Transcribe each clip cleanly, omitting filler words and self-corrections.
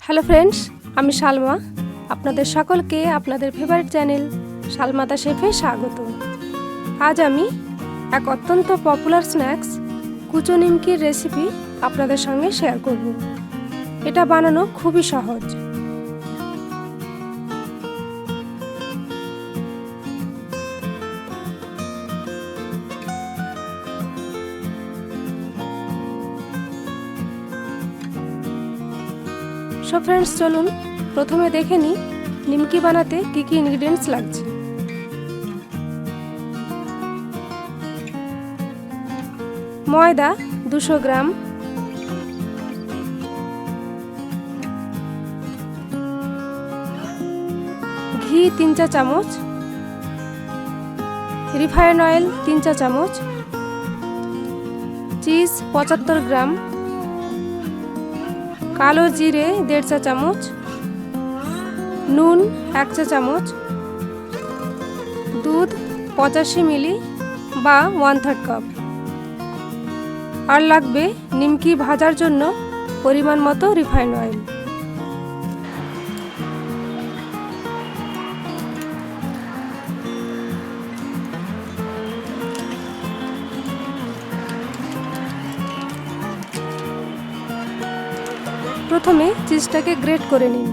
Hello friends, আমি শালমা। আপনাদের সকলকে আপনাদের ফেভারিট চ্যানেল শালমাতা শেফে স্বাগত। আজ আমি এক অত্যন্ত পপুলার স্ন্যাক্স কুচো নিমকির রেসিপি আপনাদের সঙ্গে শেয়ার করব। এটা বানানো খুবই সহজ। সো ফ্রেন্ডস, চলুন প্রথমে দেখে নিই নিমকি বানাতে কী কী ইনগ্রিডিয়েন্টস লাগছে। ময়দা 200 গ্রাম, ঘি 3 চা চামচ, রিফাইন অয়েল 3 চা চামচ, চিজ 75 গ্রাম, কালো জিরে 1.5 চা চামচ, নুন 1 চা চামচ, দুধ 85 মিলি বা 1/3 কাপ, আর লাগবে নিমকি ভাজার জন্য পরিমাণ মতো রিফাইন অয়েল। প্রথমে চিজটাকে গ্রেট করে নিন।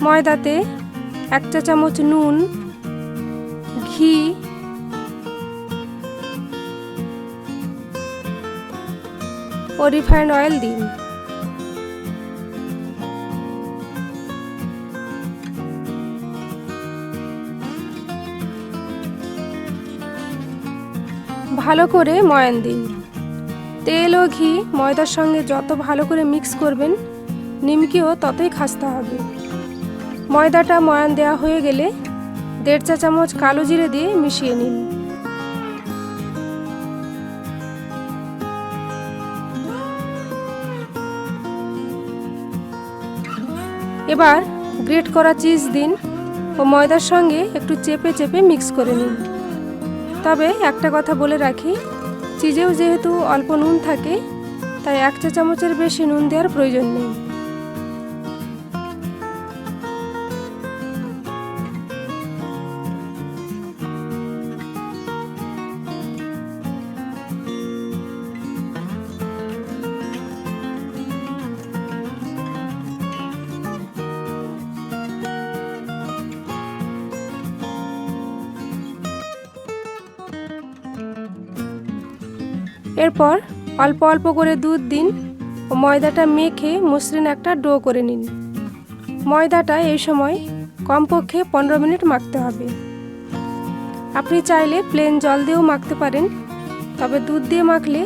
ময়দাতে 1 চা চামচ নুন, ঘি, ও রিফাইন্ড অয়েল দিন। ভালো করে ময়ান দিন। তেল ও ঘি ময়দার সঙ্গে যত ভালো করে মিক্স করবেন, নিমকিও ততই খাস্তা হবে। ময়দাটা ময়ান দেওয়া হয়ে গেলে 1.5 চা চামচ কালো জিরে দিয়ে মিশিয়ে নিন। এবার গ্রেট করা চিজ দিন ও ময়দার সঙ্গে একটু চেপে চেপে মিক্স করে নিন। তবে একটা কথা বলে রাখি, চিজেও যেহেতু অল্প নুন থাকে, তাই 1 চা চামচের বেশি নুন দেওয়ার প্রয়োজন নেই। এরপর অল্প অল্প করে দুধ দিন ও ময়দাটা মেখে মসৃণ একটা ডো করে নিন। ময়দাটা এই সময় কমপক্ষে 15 মিনিট মাখতে হবে। আপনি চাইলে প্লেন জল দিয়েও মাখতে পারেন, তবে দুধ দিয়ে মাখলে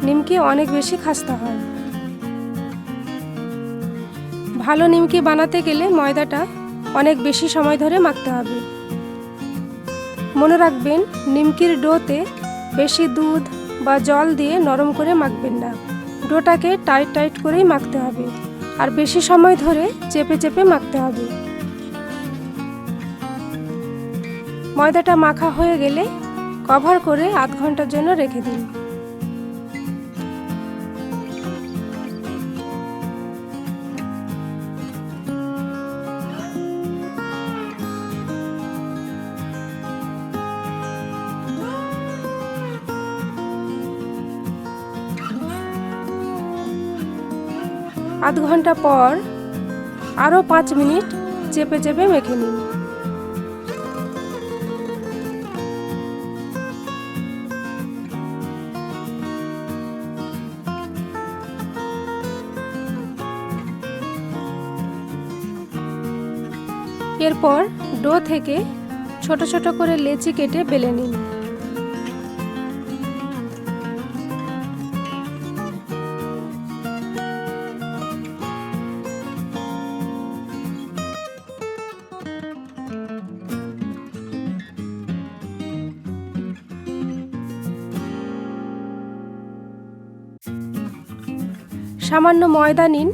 নিমকি অনেক বেশি খাস্তা হয়। ভালো নিমকি বানাতে গেলে ময়দাটা অনেক বেশি সময় ধরে মাখতে হবে। মনে রাখবেন, নিমকির ডোতে বেশি দুধ বা জল দিয়ে নরম করে মাখবেন না। ডোটাকে টাইট টাইট করেই মাখতে হবে, আর বেশি সময় ধরে চেপে চেপে মাখতে হবে। ময়দাটা মাখা হয়ে গেলে কভার করে আধ ঘন্টার জন্য রেখে দিন। আধ ঘন্টা পর আরও 5 মিনিট চেপে চেপে মেখে নিন। এরপর ডো থেকে ছোট ছোট করে লেচি কেটে বেলে নিন। সামান্য ময়দা নিন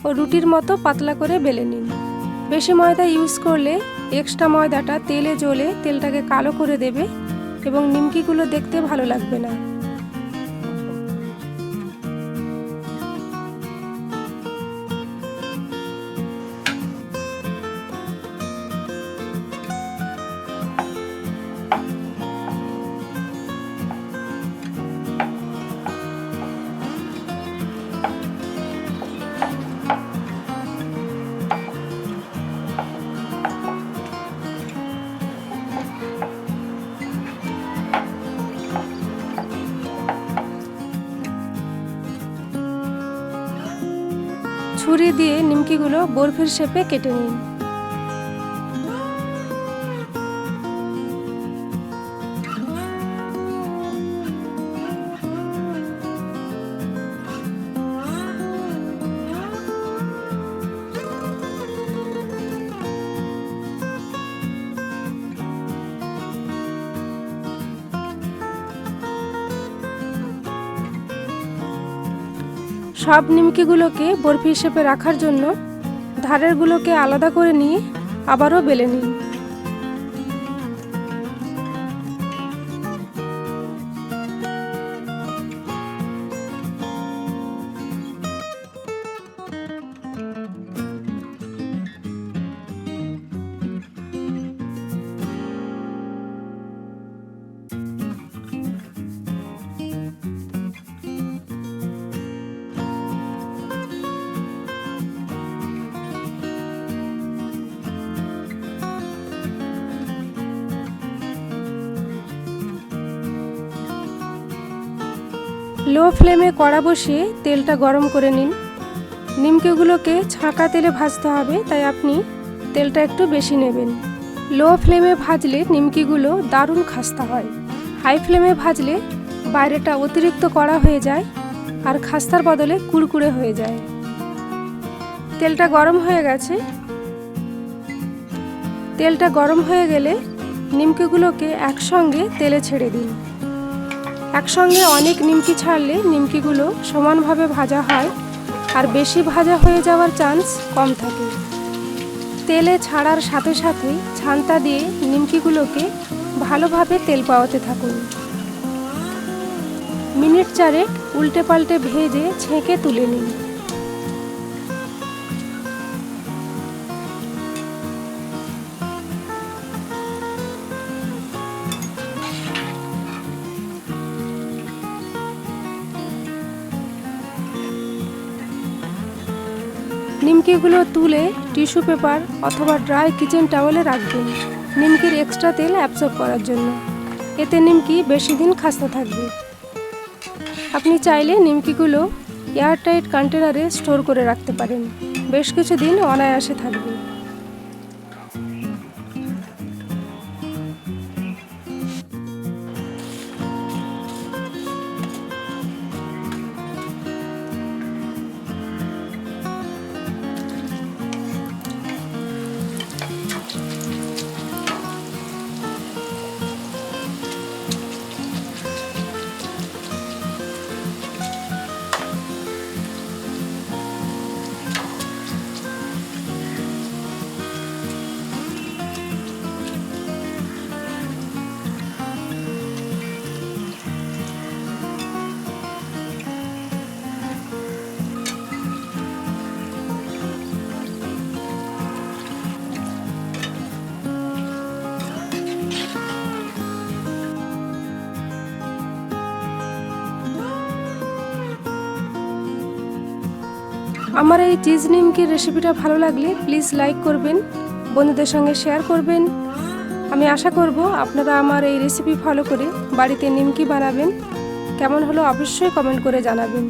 ও রুটির মতো পাতলা করে বেলে নিন। বেশি ময়দা ইউজ করলে এক্সট্রা ময়দাটা তেলে জ্বলে তেলটাকে কালো করে দেবে এবং নিমকিগুলো দেখতে ভালো লাগবে না। ছুরি দিয়ে নিমকিগুলো বরফির শেপে কেটে নিন। সব নিমকিগুলোকে বরফি শেপে রাখার জন্য ধারেরগুলোকে আলাদা করে নিয়ে আবারও বেলে নিন। লো ফ্লেমে কড়া বসিয়ে তেলটা গরম করে নিন। নিমকিগুলোকে ছাঁকা তেলে ভাজতে হবে, তাই আপনি তেলটা একটু বেশি নেবেন। লো ফ্লেমে ভাজলে নিমকিগুলো দারুণ খাস্তা হয়। হাই ফ্লেমে ভাজলে বাইরেটা অতিরিক্ত কড়া হয়ে যায় আর খাস্তার বদলে কুড়কুড়ে হয়ে যায়। তেলটা গরম হয়ে গেছে। তেলটা গরম হয়ে গেলে নিমকিগুলোকে একসঙ্গে তেলে ছেড়ে দিন। একসঙ্গে অনেক নিমকি ছাড়লে নিমকিগুলো সমানভাবে ভাজা হয় আর বেশি ভাজা হয়ে যাওয়ার চান্স কম থাকে। তেলে ছাড়ার সাথে সাথে ছান্তা দিয়ে নিমকিগুলোকে ভালোভাবে তেল পাওয়াতে থাকুন। মিনিট 4 উল্টে পাল্টে ভেজে ছেঁকে তুলে নিন। নিমকিগুলো তুলে টিস্যু পেপার অথবা ড্রাই কিচেন টাওয়েলে রাখবেন নিমকির এক্সট্রা তেল অ্যাবসর্ব করার জন্য। এতে নিমকি বেশি দিন খাস্তা থাকবে। আপনি চাইলে নিমকিগুলো এয়ারটাইট কন্টেনারে স্টোর করে রাখতে পারেন, বেশ কিছুদিন অনায়াসে থাকবে। আমার এই চিজ নিমকির রেসিপিটা ভালো লাগলে প্লিজ লাইক করবেন, বন্ধুদের সঙ্গে শেয়ার করবেন। আমি আশা করব আপনারা আমার এই রেসিপি ফলো করে বাড়িতে নিমকি বানাবেন। কেমন হলো অবশ্যই কমেন্ট করে জানাবেন।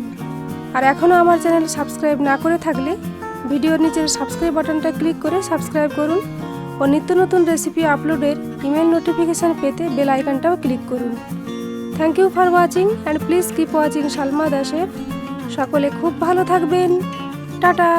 আর এখনও আমার চ্যানেল সাবস্ক্রাইব না করে থাকলে ভিডিওর নিচের সাবস্ক্রাইব বাটনটা ক্লিক করে সাবস্ক্রাইব করুন ও নিত্য নতুন রেসিপি আপলোডের ইমেল নোটিফিকেশান পেতে বেল আইকনটাও ক্লিক করুন। Thank you for watching and please keep watching Salma the chef. সকলে খুব ভালো থাকবেন। টাটা।